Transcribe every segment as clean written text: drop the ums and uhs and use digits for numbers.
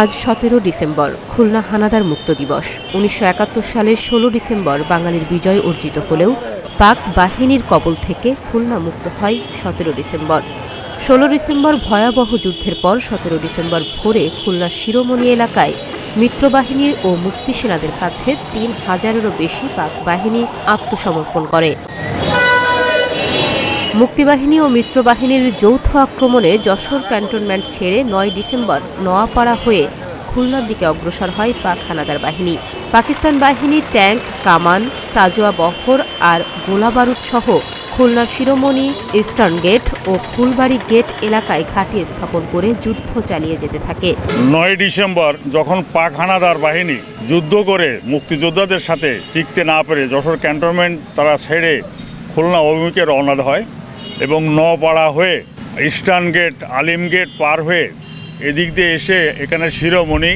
আজ 17 ডিসেম্বর খুলনা হানাদার মুক্ত দিবস। 1971 সালের 16 ডিসেম্বর বাঙালির বিজয় অর্জিত হলেও পাক বাহিনীর কবল থেকে খুলনা মুক্ত হয় 17 ডিসেম্বর। 16 ডিসেম্বর ভয়াবহ যুদ্ধের পর 17 ডিসেম্বর ভোরে খুলনার শিরোমণি এলাকায় মিত্রবাহিনী ও মুক্তি সেনাদের কাছে 3000-এরও বেশি পাক বাহিনী আত্মসমর্পণ করে। মুক্তিবাহিনী ও মিত্রবাহিনীর যৌথ আক্রমণে যশোর ক্যান্টনমেন্ট ছেড়ে 9 ডিসেম্বর নোয়াপাড়া হয়ে খুলনার দিকে অগ্রসর হয় পাক হানাদার বাহিনী। পাকিস্তান বাহিনী ট্যাঙ্ক, কামান, সাজোয়া বহর আর গোলাবারুদ সহ খুলনার শিরোমণি, ইস্টার্ন গেট ও ফুলবাড়ি গেট এলাকায় ঘাঁটি স্থাপন করে যুদ্ধ চালিয়ে যেতে থাকে। 9 ডিসেম্বর যখন পাক হানাদার বাহিনী যুদ্ধ করে মুক্তিযোদ্ধাদের সাথে টিকতে না পেরে যশোর ক্যান্টনমেন্ট তারা ছেড়ে খুলনা অভিমুখে রওনা হয় এবং নোয়াপাড়া হয়ে ইস্টার্ন গেট, আলিম গেট পার হয়ে এদিক দিয়ে এসে এখানে শিরোমণি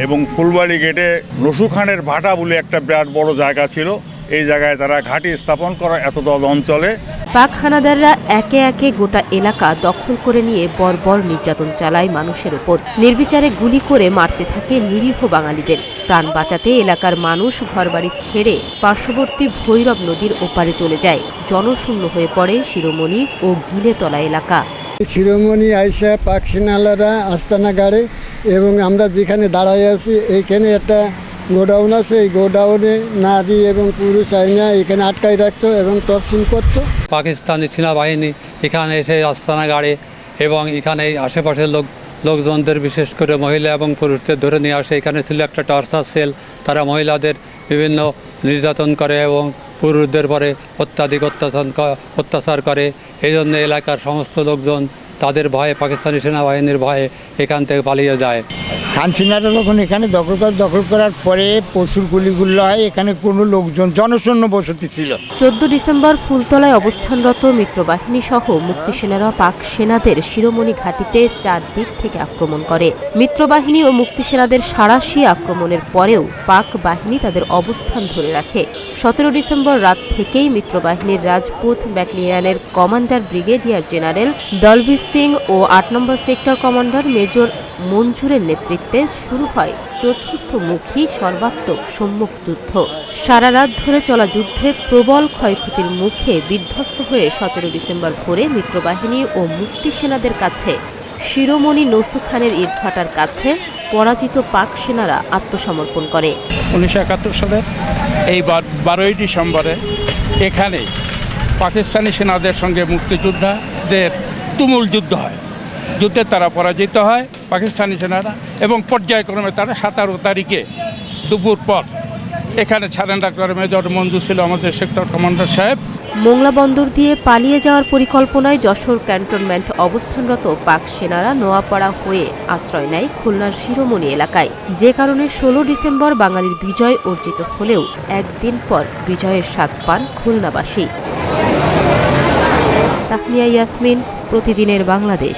এবং ফুলবাড়ি গেটে রসু খানের ভাটা বলে একটা বিরাট বড় জায়গা ছিল, এই জায়গায় তারা ঘাঁটি স্থাপন করা এতদ অঞ্চলে পাক হানাদাররা একে একে গোটা এলাকা দখল করে নিয়ে বর্বর নির্যাতন চালায় মানুষের উপর। নির্বিচারে গুলি করে মারতে থাকে নিরীহ বাঙালিদের। প্রাণ বাঁচাতে এলাকার মানুষ ঘরবাড়ি ছেড়ে পার্শ্ববর্তী ভৈরব নদীর ওপারে চলে যায়। জনশূন্য হয়ে পড়ে শিরোমণি ও গিলেতলা এলাকা। শিরোমণি আইসা পাক সেনারা আস্তানা গাড়ে এবং আমরা যেখানে দাঁড়াই আছি এইখানে একটা গোডাউন আছে, এই গোডাউনে নারী এবং পুরুষ আইনা এখানে আটকাই রাখতো এবং টর্চিং করতো। পাকিস্তানি সেনাবাহিনী এখানে এসে আস্তানা গাড়ে এবং এখানে আশেপাশের লোকজনদের বিশেষ করে মহিলা এবং পুরুষদের ধরে নিয়ে আসে। এখানে ছিল একটা টর্চার সেল, তারা মহিলাদের বিভিন্ন নির্যাতন করে এবং পুরুষদের পরে অত্যাচার করে। এই জন্য এলাকার সমস্ত লোকজন তাদের ভয়ে, পাকিস্তানি সেনাবাহিনীর ভয়ে এখান থেকে পালিয়ে যায়। খানসিনারা যখন এখানে দখল করার পরে প্রচুর গুলিগুলো হয়, এখানে কোনো লোকজন জনশূন্য বসতি ছিল। 14 ডিসেম্বর ফুলতলায় অবস্থানরত মিত্রবাহিনী সহ মুক্তি সেনারা পাক সেনাদের শিরোমণি ঘাঁটিতে চারদিক থেকে আক্রমণ করে। মিত্রবাহিনী ও মুক্তি সেনাদের সাঁড়াশি আক্রমণের পরেও পাক বাহিনী তাদের অবস্থান ধরে রাখে। 17 ডিসেম্বর রাত থেকেই মিত্রবাহিনীর রাজপুত ব্যাটালিয়নের commander brigadier general Dalbir Singh ও 8 নম্বর সেক্টর কমান্ডার মেজর মঞ্জুরের নেতৃত্বে শুরু হয় চতুর্থমুখী সর্বাত্মক সম্মুখ যুদ্ধ। সারা রাত ধরে চলা যুদ্ধে প্রবল ক্ষয়ক্ষতির মুখে বিধ্বস্ত হয়ে 17 ডিসেম্বর ভোরে মিত্রবাহিনী ও মুক্তি সেনাদের কাছে শিরোমণি নসু খানের ইটভাটার কাছে পরাজিত পাক সেনারা আত্মসমর্পণ করে। 1971 সালের এই 12 ডিসেম্বরে এখানে পাকিস্তানি সেনাদের সঙ্গে মুক্তিযোদ্ধাদের তুমুল যুদ্ধ হয়। যুদ্ধে তারা পরাজিত হয় পাকিস্তানি সেনারা এবং পর্যায়ক্রমে তারা 17 তারিখে দুপুর পর এখানে সারেন্ডার করে। মেজর মঞ্জু ছিল আমাদের সেক্টর কমান্ডার সাহেব। মোংলা বন্দর দিয়ে পালিয়ে যাওয়ার পরিকল্পনায় যশোর ক্যান্টনমেন্ট অবস্থানরত পাক সেনারা নোয়াপাড়া হয়ে আশ্রয় নেয় খুলনার শিরোমণি এলাকায়, যে কারণে 16 ডিসেম্বর বাঙালির বিজয় অর্জিত হলেও একদিন পর বিজয়ের স্বাদ পান খুলনাবাসী। তাহনিয়া ইয়াসমিন, প্রতিদিনের বাংলাদেশ।